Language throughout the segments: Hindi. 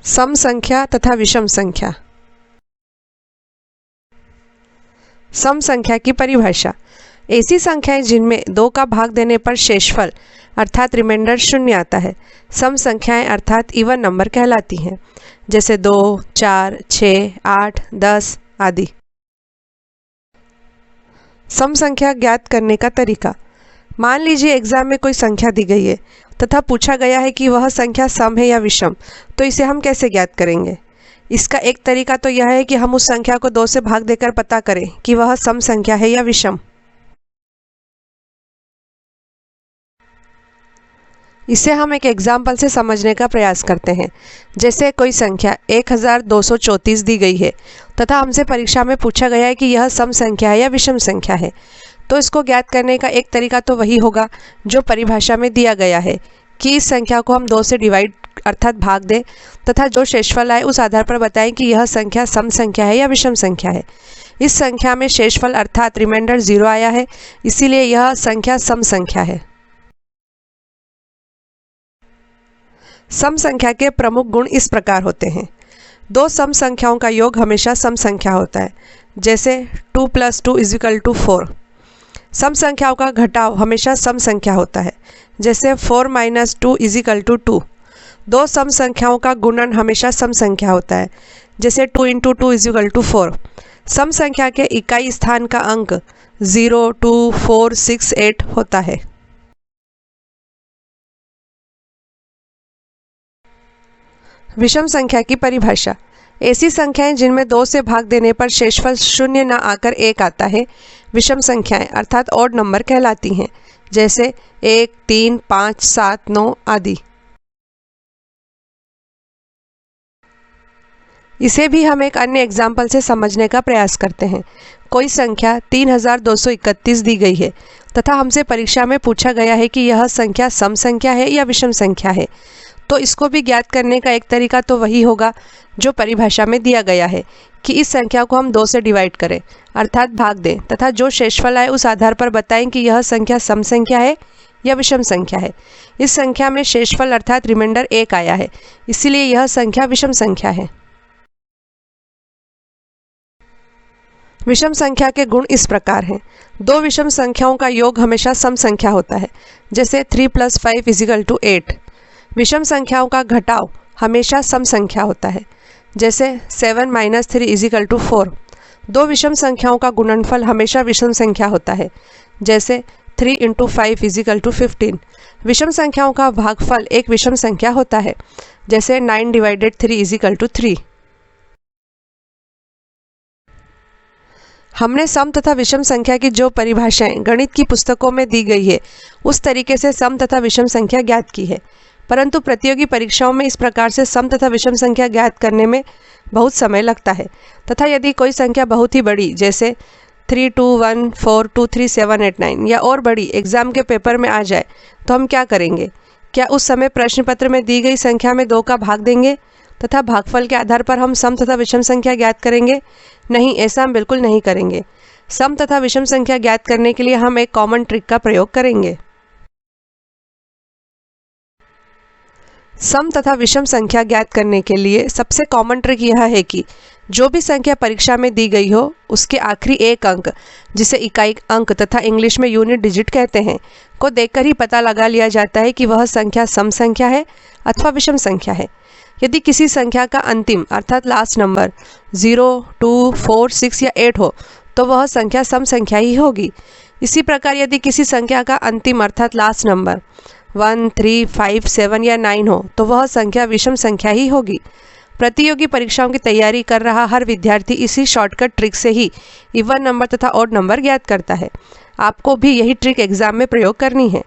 सम संख्या तथा विषम संख्या। सम संख्या की परिभाषा। ऐसी संख्याएं जिनमें 2 का भाग देने पर शेषफल अर्थात रिमाइंडर 0 आता है सम संख्याएं अर्थात इवन नंबर कहलाती हैं, जैसे 2, 4, 6, 8, 10 आदि। सम संख्या ज्ञात करने का तरीका। मान लीजिए एग्जाम में कोई संख्या दी गई है तथा पूछा गया है कि वह संख्या सम है या विषम, तो इसे हम कैसे ज्ञात करेंगे। इसका एक तरीका तो यह है कि हम उस संख्या को 2 से भाग देकर पता करें कि वह सम संख्या है या विषम। इसे हम एक एग्जाम्पल से समझने का प्रयास करते हैं। जैसे कोई संख्या 1234 दी गई है तथा हमसे परीक्षा में पूछा गया है कि यह सम संख्या है या विषम संख्या है, तो इसको ज्ञात करने का एक तरीका तो वही होगा जो परिभाषा में दिया गया है कि इस संख्या को हम 2 से डिवाइड अर्थात भाग दें तथा जो शेषफल आए उस आधार पर बताएं कि यह संख्या सम संख्या है या विषम संख्या है। इस संख्या में शेषफल अर्थात रिमाइंडर 0 आया है, इसीलिए यह संख्या सम संख्या है। सम संख्या के प्रमुख गुण इस प्रकार होते हैं। 2 सम संख्याओं का योग हमेशा सम संख्या होता है, जैसे 2 + 2 = 4। सम संख्याओं का घटाव हमेशा सम संख्या होता है, जैसे 4 - 2 = 2। 2 सम संख्याओं का गुणन हमेशा सम संख्या होता है, जैसे 2 × 2 = 4। सम संख्या के इकाई स्थान का अंक 0, 2, 4, 6, 8 होता है। विषम संख्या की परिभाषा। ऐसी संख्याएं जिनमें 2 से भाग देने पर शेषफल 0 न आकर 1 आता है विषम संख्याएं अर्थात ऑड नंबर कहलाती हैं, जैसे 1, 3, 5, 7, 9 आदि। इसे भी हम एक अन्य एग्जाम्पल से समझने का प्रयास करते हैं। कोई संख्या 3231 दी गई है तथा हमसे परीक्षा में पूछा गया है कि यह संख्या सम संख्या है या विषम संख्या है, तो इसको भी ज्ञात करने का एक तरीका तो वही होगा जो परिभाषा में दिया गया है कि इस संख्या को हम 2 से डिवाइड करें अर्थात भाग दें तथा जो शेषफल आए उस आधार पर बताएं कि यह संख्या सम संख्या है या विषम संख्या है। इस संख्या में शेषफल अर्थात रिमाइंडर 1 आया है, इसीलिए यह संख्या विषम संख्या है। विषम संख्या के गुण इस प्रकार हैं। 2 विषम संख्याओं का योग हमेशा सम संख्या होता है, जैसे 3 + 5 = 8। विषम संख्याओं का घटाव हमेशा सम संख्या होता है, जैसे 7 - 3 = 4। 2 विषम संख्याओं का गुणनफल हमेशा विषम संख्या होता है, जैसे 3 × 5 = 15। विषम संख्याओं का भागफल एक विषम संख्या होता है, जैसे 9/3 = 3। हमने सम तथा विषम संख्या की जो परिभाषाएं गणित की पुस्तकों में दी गई है उस तरीके से सम तथा विषम संख्या ज्ञात की है, परंतु प्रतियोगी परीक्षाओं में इस प्रकार से सम तथा विषम संख्या ज्ञात करने में बहुत समय लगता है तथा यदि कोई संख्या बहुत ही बड़ी जैसे 3, 2, 1, 4, 2, 3, 7, 8, 9 या और बड़ी एग्जाम के पेपर में आ जाए तो हम क्या करेंगे। क्या उस समय प्रश्न पत्र में दी गई संख्या में 2 का भाग देंगे तथा भागफल के आधार पर हम सम तथा विषम संख्या ज्ञात करेंगे? नहीं, ऐसा हम बिल्कुल नहीं करेंगे। सम तथा विषम संख्या ज्ञात करने के लिए हम एक कॉमन ट्रिक का प्रयोग करेंगे। सम तथा विषम संख्या ज्ञात करने के लिए सबसे कॉमन ट्रिक यह है कि जो भी संख्या परीक्षा में दी गई हो उसके आखिरी एक अंक, जिसे इकाई अंक तथा इंग्लिश में यूनिट डिजिट कहते हैं, को देखकर ही पता लगा लिया जाता है कि वह संख्या सम संख्या है अथवा विषम संख्या है। यदि किसी संख्या का अंतिम अर्थात लास्ट नंबर 0, 2, 4, 6 या 8 हो तो वह संख्या सम संख्या ही होगी। इसी प्रकार यदि किसी संख्या का अंतिम अर्थात लास्ट नंबर 1, 3, 5, 7 या 9 हो तो वह संख्या विषम संख्या ही होगी। प्रतियोगी परीक्षाओं की तैयारी कर रहा हर विद्यार्थी इसी शॉर्टकट ट्रिक से ही इवन नंबर तथा ऑड नंबर ज्ञात करता है। आपको भी यही ट्रिक एग्जाम में प्रयोग करनी है।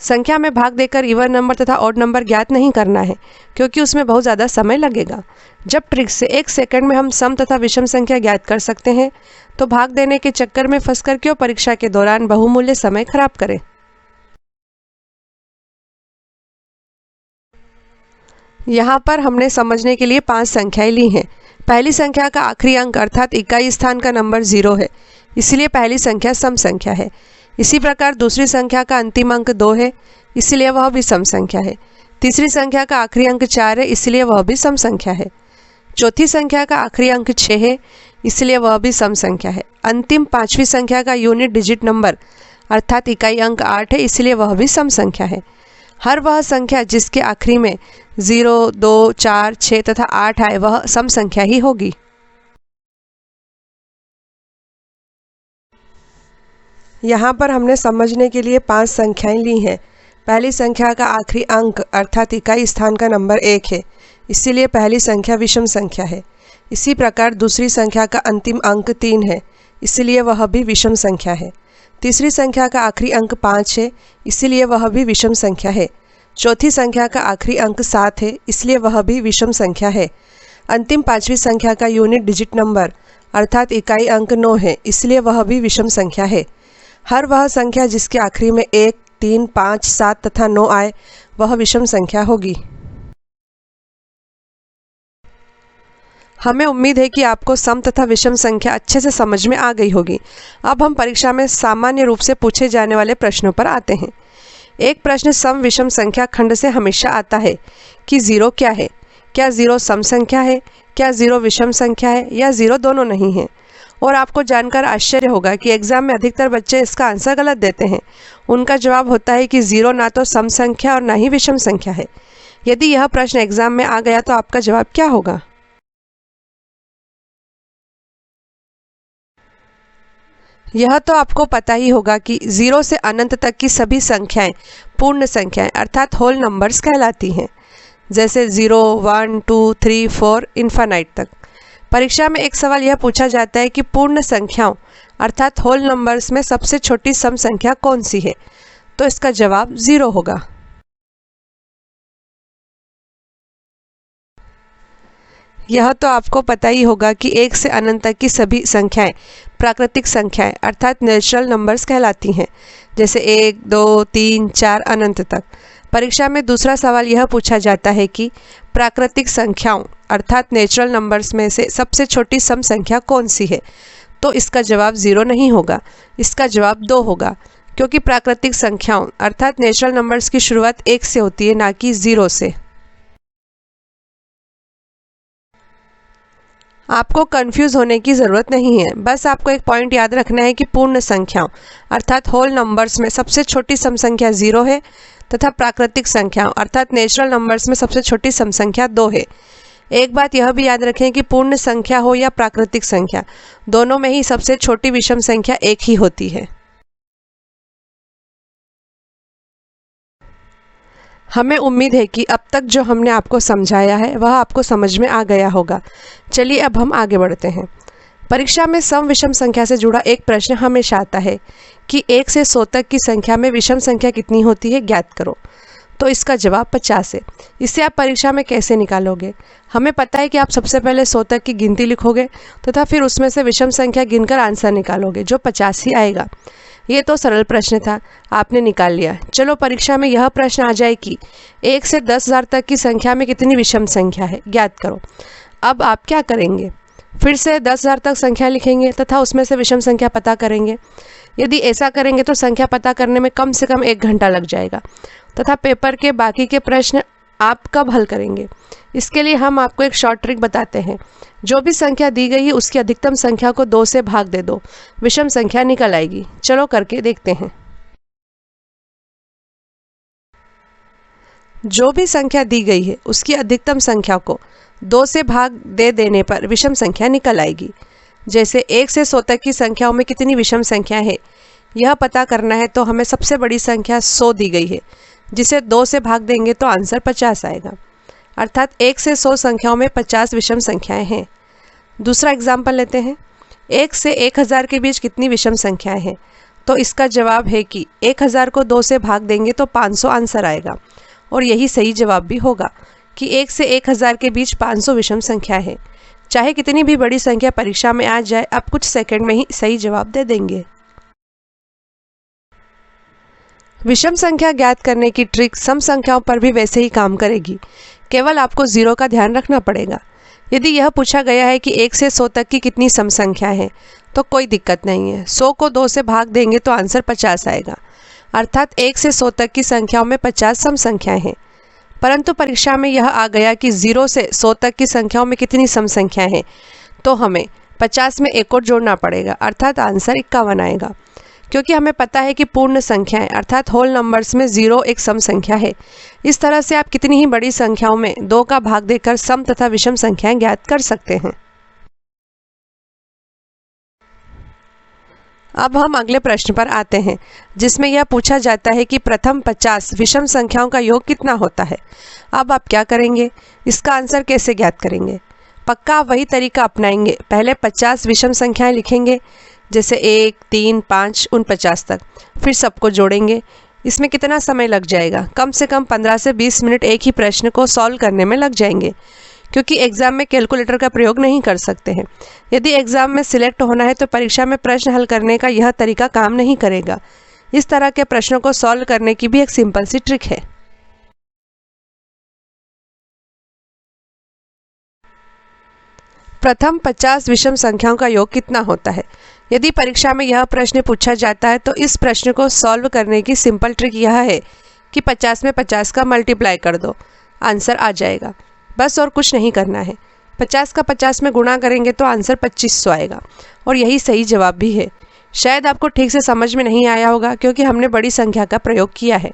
संख्या में भाग देकर इवन नंबर तथा ऑड नंबर ज्ञात नहीं करना है, क्योंकि उसमें बहुत ज़्यादा समय लगेगा। जब ट्रिक से 1 सेकंड में हम सम तथा विषम संख्या ज्ञात कर सकते हैं तो भाग देने के चक्कर में फंसकर क्यों परीक्षा के दौरान बहुमूल्य समय खराब करें। यहाँ पर हमने समझने के लिए 5 संख्याएं ली हैं। पहली संख्या का आखिरी अंक अर्थात इकाई स्थान का नंबर 0 है, इसलिए पहली संख्या सम संख्या है। इसी प्रकार दूसरी संख्या का अंतिम अंक 2 है, इसलिए वह विषम संख्या है। तीसरी संख्या का आखिरी अंक 4 है, इसलिए वह भी सम संख्या है। चौथी संख्या का आखिरी अंक 6 है, इसलिए वह भी सम संख्या है। अंतिम पांचवी संख्या का यूनिट डिजिट नंबर अर्थात इकाई अंक 8 है, इसलिए वह भी सम संख्या है। हर वह संख्या जिसके आखिरी में 0, 2, 4, 6 तथा 8 आए वह सम संख्या ही होगी। यहाँ पर हमने समझने के लिए 5 संख्याएं ली हैं। पहली संख्या का आखिरी अंक अर्थात इकाई स्थान का नंबर 1 है, इसीलिए पहली संख्या विषम संख्या है। इसी प्रकार दूसरी संख्या का अंतिम अंक 3 है, इसलिए वह भी विषम संख्या है। तीसरी संख्या का आखिरी अंक 5 है, इसलिए वह भी विषम संख्या है। चौथी संख्या का आखिरी अंक 7 है, इसलिए वह भी विषम संख्या है। अंतिम पांचवी संख्या का यूनिट डिजिट नंबर अर्थात इकाई अंक 9 है, इसलिए वह भी विषम संख्या है। हर वह संख्या जिसके आखिरी में 1, 3, 5, 7 तथा 9 आए वह विषम संख्या होगी। हमें उम्मीद है कि आपको सम तथा विषम संख्या अच्छे से समझ में आ गई होगी। अब हम परीक्षा में सामान्य रूप से पूछे जाने वाले प्रश्नों पर आते हैं। एक प्रश्न सम विषम संख्या खंड से हमेशा आता है कि 0 क्या है? क्या 0 सम संख्या है? क्या 0 विषम संख्या है या 0 दोनों नहीं है? और आपको जानकर आश्चर्य होगा कि एग्जाम में अधिकतर बच्चे इसका आंसर गलत देते हैं। उनका जवाब होता है कि 0 ना तो सम संख्या और ना ही विषम संख्या है। यदि यह प्रश्न एग्जाम में आ गया तो आपका जवाब क्या होगा? यह तो आपको पता ही होगा कि 0 से अनंत तक की सभी संख्याएं पूर्ण संख्याएं अर्थात होल नंबर्स कहलाती हैं, जैसे 0, 1, 2, 3, 4 इन्फानाइट तक। परीक्षा में एक सवाल यह पूछा जाता है कि पूर्ण संख्याओं अर्थात होल नंबर्स में सबसे छोटी सम संख्या कौन सी है? तो इसका जवाब 0 होगा। यह तो आपको पता ही होगा कि 1 से अनंत तक की सभी संख्याएं प्राकृतिक संख्याएं अर्थात नेचुरल नंबर्स कहलाती हैं, जैसे 1, 2, 3, 4 अनंत तक। परीक्षा में दूसरा सवाल यह पूछा जाता है कि प्राकृतिक संख्याओं अर्थात नेचुरल नंबर्स में से सबसे छोटी सम संख्या कौन सी है? तो इसका जवाब 0 नहीं होगा, इसका जवाब 2 होगा, क्योंकि प्राकृतिक संख्याओं अर्थात नेचुरल नंबर्स की शुरुआत 1 से होती है, ना कि 0 से। आपको कंफ्यूज होने की ज़रूरत नहीं है, बस आपको एक पॉइंट याद रखना है कि पूर्ण संख्याओं अर्थात होल नंबर्स में सबसे छोटी सम संख्या 0 है तथा प्राकृतिक संख्याओं अर्थात नेचुरल नंबर्स में सबसे छोटी सम संख्या 2 है। एक बात यह भी याद रखें कि पूर्ण संख्या हो या प्राकृतिक संख्या, दोनों में ही सबसे छोटी विषम संख्या 1 ही होती है। हमें उम्मीद है कि अब तक जो हमने आपको समझाया है वह आपको समझ में आ गया होगा। चलिए अब हम आगे बढ़ते हैं। परीक्षा में सम विषम संख्या से जुड़ा एक प्रश्न हमेशा आता है कि 1 से 100 तक की संख्या में विषम संख्या कितनी होती है, ज्ञात करो। तो इसका जवाब 50 है। इसे आप परीक्षा में कैसे निकालोगे? हमें पता है कि आप सबसे पहले 100 तक की गिनती लिखोगे तथा फिर उसमें से विषम संख्या गिनकर आंसर निकालोगे, जो 50 ही आएगा। ये तो सरल प्रश्न था, आपने निकाल लिया। चलो परीक्षा में यह प्रश्न आ जाए कि 1 से 10,000 तक की संख्या में कितनी विषम संख्या है, ज्ञात करो। अब आप क्या करेंगे? फिर से 10,000 तक संख्या लिखेंगे तथा उसमें से विषम संख्या पता करेंगे। यदि ऐसा करेंगे तो संख्या पता करने में कम से कम 1 घंटा लग जाएगा तथा पेपर के बाकी के प्रश्न आप कब हल करेंगे? इसके लिए हम आपको एक शॉर्ट ट्रिक बताते हैं। जो भी संख्या दी गई है उसकी अधिकतम संख्या को 2 से भाग दे दो, विषम संख्या निकल आएगी। चलो करके देखते हैं। जो भी संख्या दी गई है उसकी अधिकतम संख्या को 2 से भाग दे देने पर विषम संख्या निकल आएगी। जैसे 1 से 100 तक की संख्याओं में कितनी विषम संख्या है यह पता करना है, तो हमें सबसे बड़ी संख्या 100 दी गई है, जिसे 2 से भाग देंगे तो आंसर 50 आएगा। अर्थात 1 से 100 संख्याओं में 50 विषम संख्याएं हैं। दूसरा एग्जाम्पल लेते हैं। 1 से 1000 के बीच कितनी विषम संख्याएं हैं? तो इसका जवाब है कि 1000 को 2 से भाग देंगे तो 500 आंसर आएगा। और यही सही जवाब भी होगा कि 1 से 1000 के बीच 500 विषम संख्या है। चाहे कितनी भी बड़ी संख्या परीक्षा में आ जाए, आप कुछ सेकंड में ही सही जवाब दे देंगे। विषम संख्या ज्ञात करने की ट्रिक सम संख्याओं पर भी वैसे ही काम करेगी, केवल आपको 0 का ध्यान रखना पड़ेगा। यदि यह पूछा गया है कि 1 से 100 तक की कितनी सम संख्या है, तो कोई दिक्कत नहीं है। 100 को 2 से भाग देंगे तो आंसर 50 आएगा। अर्थात 1 से 100 तक की संख्याओं में 50 सम संख्याएं हैं। परंतु परीक्षा में यह आ गया कि 0 से 100 तक की संख्याओं में कितनी सम संख्याएं हैं, तो हमें 50 में एक और जोड़ना पड़ेगा, अर्थात आंसर 51 आएगा। क्योंकि हमें पता है कि पूर्ण संख्याएं अर्थात होल नंबर्स में 0 एक सम संख्या है। इस तरह से आप कितनी ही बड़ी संख्याओं में 2 का भाग देकर सम तथा विषम संख्याएं ज्ञात कर सकते हैं। अब हम अगले प्रश्न पर आते हैं, जिसमें यह पूछा जाता है कि प्रथम 50 विषम संख्याओं का योग कितना होता है। अब आप क्या करेंगे, इसका आंसर कैसे ज्ञात करेंगे? पक्का आप वही तरीका अपनाएंगे। पहले 50 विषम संख्याएं लिखेंगे, जैसे 1, 3, 5, 49 तक, फिर सबको जोड़ेंगे। इसमें कितना समय लग जाएगा? कम से कम 15 से 20 मिनट एक ही प्रश्न को सॉल्व करने में लग जाएंगे, क्योंकि एग्जाम में कैलकुलेटर का प्रयोग नहीं कर सकते हैं। यदि एग्जाम में सिलेक्ट होना है तो परीक्षा में प्रश्न हल करने का यह तरीका काम नहीं करेगा। इस तरह के प्रश्नों को सॉल्व करने की भी एक सिंपल सी ट्रिक है। प्रथम 50 विषम संख्याओं का योग कितना होता है? यदि परीक्षा में यह प्रश्न पूछा जाता है तो इस प्रश्न को सॉल्व करने की सिंपल ट्रिक यह है कि 50 में 50 का मल्टीप्लाई कर दो, आंसर आ जाएगा। बस और कुछ नहीं करना है। 50 का 50 में गुणा करेंगे तो आंसर 2500 आएगा, और यही सही जवाब भी है। शायद आपको ठीक से समझ में नहीं आया होगा, क्योंकि हमने बड़ी संख्या का प्रयोग किया है।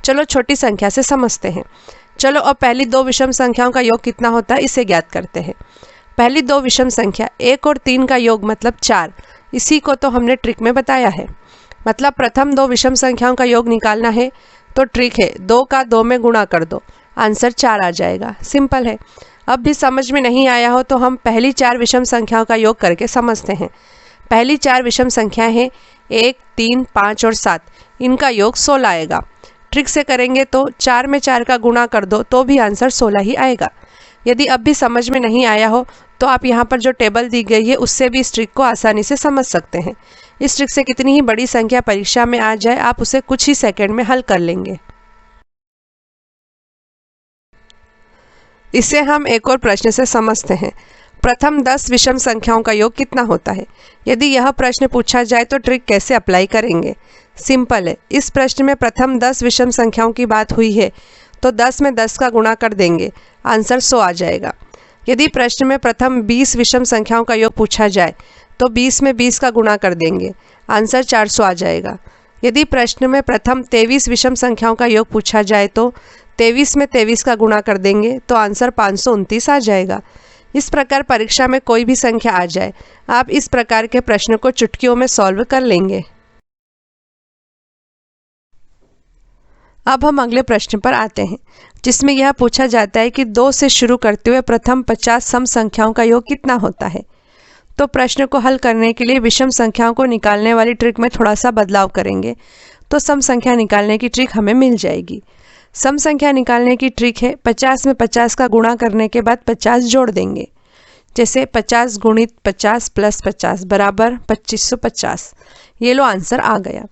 चलो छोटी संख्या से समझते हैं। चलो अब पहली 2 विषम संख्याओं का योग कितना होता है इसे ज्ञात करते हैं। पहली 2 विषम संख्या 1 और 3 का योग मतलब 4, इसी को तो हमने ट्रिक में बताया है। मतलब प्रथम 2 विषम संख्याओं का योग निकालना है तो ट्रिक है 2 का 2 में गुणा कर दो, आंसर 4 आ जाएगा। सिंपल है। अब भी समझ में नहीं आया हो तो हम पहली 4 विषम संख्याओं का योग करके समझते हैं। पहली 4 विषम संख्याएं हैं 1, 3, 5 और 7, इनका योग 16 आएगा। ट्रिक से करेंगे तो 4 में 4 का गुणा कर दो तो भी आंसर 16 ही आएगा। यदि अब भी समझ में नहीं आया हो तो आप यहाँ पर जो टेबल दी गई है उससे भी इस ट्रिक को आसानी से समझ सकते हैं। इस ट्रिक से कितनी ही बड़ी संख्या परीक्षा में आ जाए आप उसे कुछ ही सेकंड में हल कर लेंगे। इसे हम एक और प्रश्न से समझते हैं। प्रथम 10 विषम संख्याओं का योग कितना होता है? यदि यह प्रश्न पूछा जाए तो ट्रिक कैसे अप्लाई करेंगे? सिंपल है। इस प्रश्न में प्रथम 10 विषम संख्याओं की बात हुई है तो 10 में 10 का गुणा कर देंगे, आंसर 100 आ जाएगा। यदि प्रश्न में प्रथम 20 विषम संख्याओं का योग पूछा जाए तो 20 में 20 का गुणा कर देंगे, आंसर 400 आ जाएगा। यदि प्रश्न में प्रथम 23 विषम संख्याओं का योग पूछा जाए तो 23 में 23 का गुणा कर देंगे तो आंसर 529 आ जाएगा। इस प्रकार परीक्षा में कोई भी संख्या आ जाए आप इस प्रकार के प्रश्न को चुटकियों में सॉल्व कर लेंगे। अब हम अगले प्रश्न पर आते हैं, जिसमें यह पूछा जाता है कि 2 से शुरू करते हुए प्रथम 50 सम संख्याओं का योग कितना होता है। तो प्रश्न को हल करने के लिए विषम संख्याओं को निकालने वाली ट्रिक में थोड़ा सा बदलाव करेंगे तो सम संख्या निकालने की ट्रिक हमें मिल जाएगी। सम संख्या निकालने की ट्रिक है 50 में 50 का गुणा करने के बाद 50 जोड़ देंगे। जैसे 50 गुणित 50 प्लस 50 बराबर 2550। ये लो आंसर आ गया।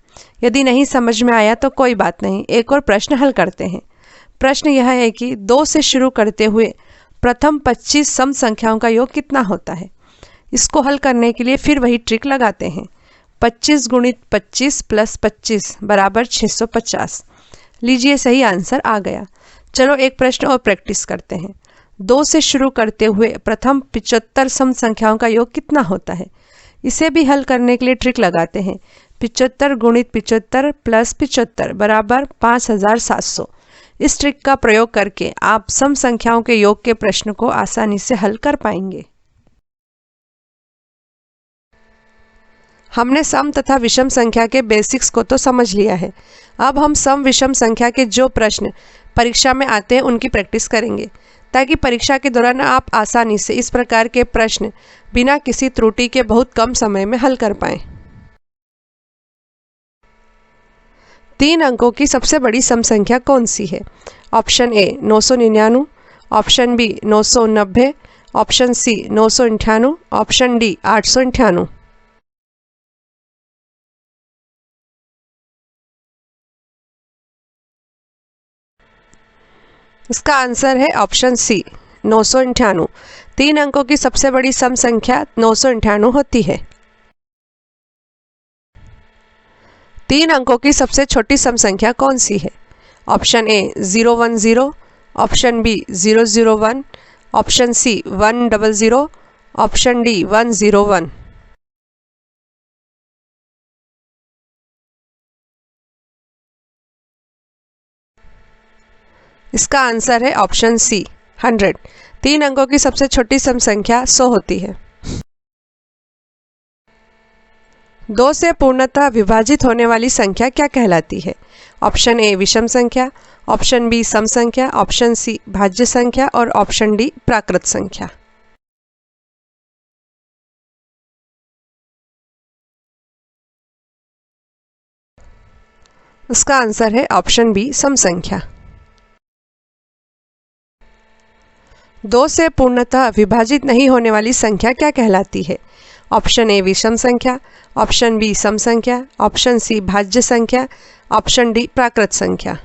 यदि नहीं समझ में आया तो कोई बात नहीं, एक और प्रश्न हल करते हैं। प्रश्न यह है कि 2 से शुरू करते हुए प्रथम 25 सम संख्याओं का योग कितना होता है। इसको हल करने के लिए फिर वही ट्रिक लगाते हैं। 25 गुणित 25 प्लस 25 बराबर 650। लीजिए सही आंसर आ गया। चलो एक प्रश्न और प्रैक्टिस करते हैं। 2 से शुरू करते हुए प्रथम 75 सम संख्याओं का योग कितना होता है। इसे भी हल करने के लिए ट्रिक लगाते हैं। 75 गुणित 75 प्लस 75 बराबर 5700। इस ट्रिक का प्रयोग करके आप सम संख्याओं के योग के प्रश्न को आसानी से हल कर पाएंगे। हमने सम तथा विषम संख्या के बेसिक्स को तो समझ लिया है। अब हम सम विषम संख्या के जो प्रश्न परीक्षा में आते हैं उनकी प्रैक्टिस करेंगे, ताकि परीक्षा के दौरान आप आसानी से इस प्रकार के प्रश्न बिना किसी त्रुटि के बहुत कम समय में हल कर पाएं। 3 अंकों की सबसे बड़ी सम संख्या कौन सी है? Option A 999, option B 990, option C 998, option D 898। इसका आंसर है ऑप्शन सी 998। 3 अंकों की सबसे बड़ी सम संख्या 998 होती है। 3 अंकों की सबसे छोटी सम संख्या कौन सी है? Option A 010, option B 001, option C 100, option D 101। इसका आंसर है ऑप्शन सी 100। 3 अंकों की सबसे छोटी सम संख्या 100 होती है। 2 से पूर्णतः विभाजित होने वाली संख्या क्या कहलाती है? ऑप्शन ए विषम संख्या, ऑप्शन बी सम संख्या, ऑप्शन सी भाज्य संख्या और ऑप्शन डी प्राकृत संख्या। उसका आंसर है ऑप्शन बी सम संख्या। 2 से पूर्णतः विभाजित नहीं होने वाली संख्या क्या कहलाती है? ऑप्शन ए विषम संख्या, ऑप्शन बी सम संख्या, ऑप्शन सी भाज्य संख्या, ऑप्शन डी प्राकृत संख्या।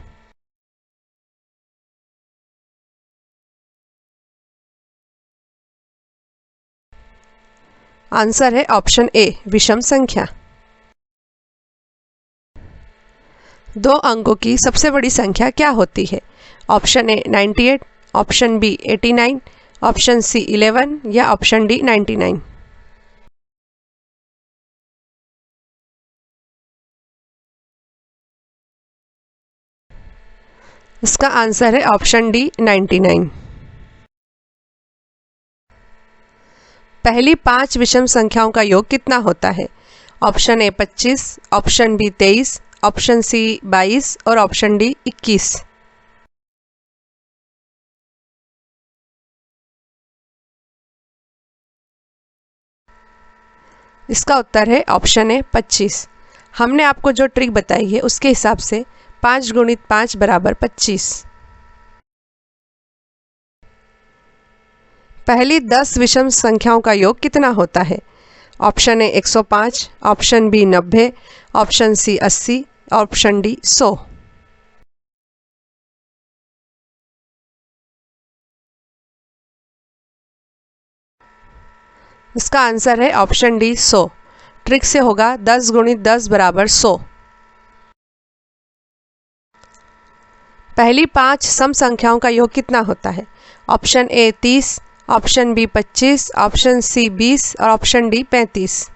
आंसर है ऑप्शन ए विषम संख्या। 2 अंकों की सबसे बड़ी संख्या क्या होती है? Option A 98, option B 89, option C 11 या ऑप्शन डी 99। इसका आंसर है ऑप्शन डी 99। पहली 5 विषम संख्याओं का योग कितना होता है? Option A 25, option B 23, option C 22 और ऑप्शन डी 21। इसका उत्तर है ऑप्शन ए 25। हमने आपको जो ट्रिक बताई है उसके हिसाब से 5 गुणित 5 बराबर 25। पहली 10 विषम संख्याओं का योग कितना होता है? Option A 105, option B 90, option C 80, option D 100। इसका आंसर है ऑप्शन डी 100। ट्रिक से होगा 10 गुणित 10 बराबर 100। पहली 5 सम संख्याओं का योग कितना होता है? Option A 30, option B 25, option C 20 और ऑप्शन डी 35।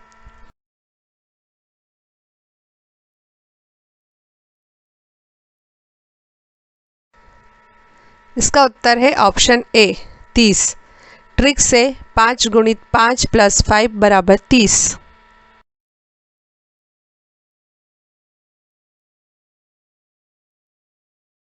इसका उत्तर है ऑप्शन ए 30। ट्रिक से 5 गुणित 5 प्लस 5 बराबर 30।